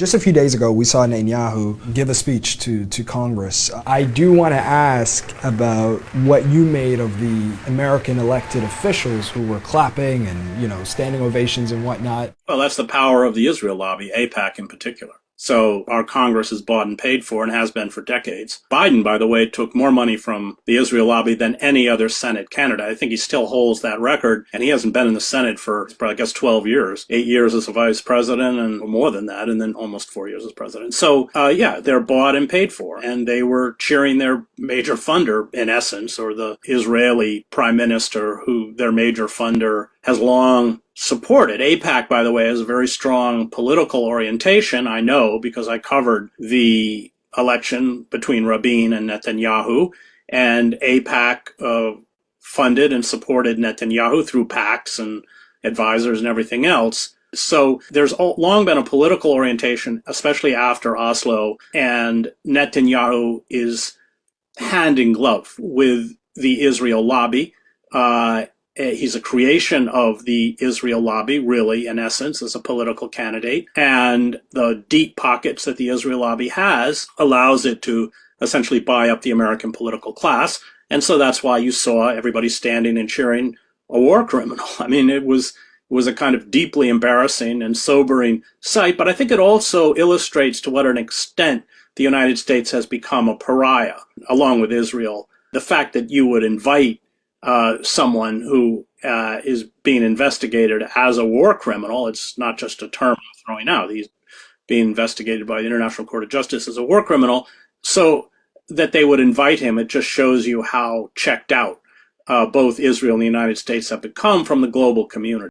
Just a few days ago, we saw Netanyahu give a speech to Congress. I do want to ask about what you made of the American elected officials who were clapping and, standing ovations and whatnot. Well, that's the power of the Israel lobby, AIPAC in particular. So our Congress is bought and paid for and has been for decades. Biden, by the way, took more money from the Israel lobby than any other Senate candidate. I think he still holds that record, and he hasn't been in the Senate for, I guess, 12 years. 8 years as a vice president and more than that, and then almost 4 years as president. So, they're bought and paid for, and they were cheering their major funder, in essence, or the Israeli prime minister, who their major funder has long supported. AIPAC, by the way, has a very strong political orientation. I know because I covered the election between Rabin and Netanyahu, and AIPAC funded and supported Netanyahu through PACs and advisors and everything else. So there's long been a political orientation, especially after Oslo, and Netanyahu is hand in glove with the Israel lobby. He's a creation of the Israel lobby, really, in essence, as a political candidate. And the deep pockets that the Israel lobby has allows it to essentially buy up the American political class. And so that's why you saw everybody standing and cheering a war criminal. I mean, it was a kind of deeply embarrassing and sobering sight. But I think it also illustrates to what an extent the United States has become a pariah, along with Israel. The fact that you would invite someone who is being investigated as a war criminal. It's not just a term I'm throwing out. He's being investigated by the International Court of Justice as a war criminal. So that they would invite him, it just shows you how checked out both Israel and the United States have become from the global community.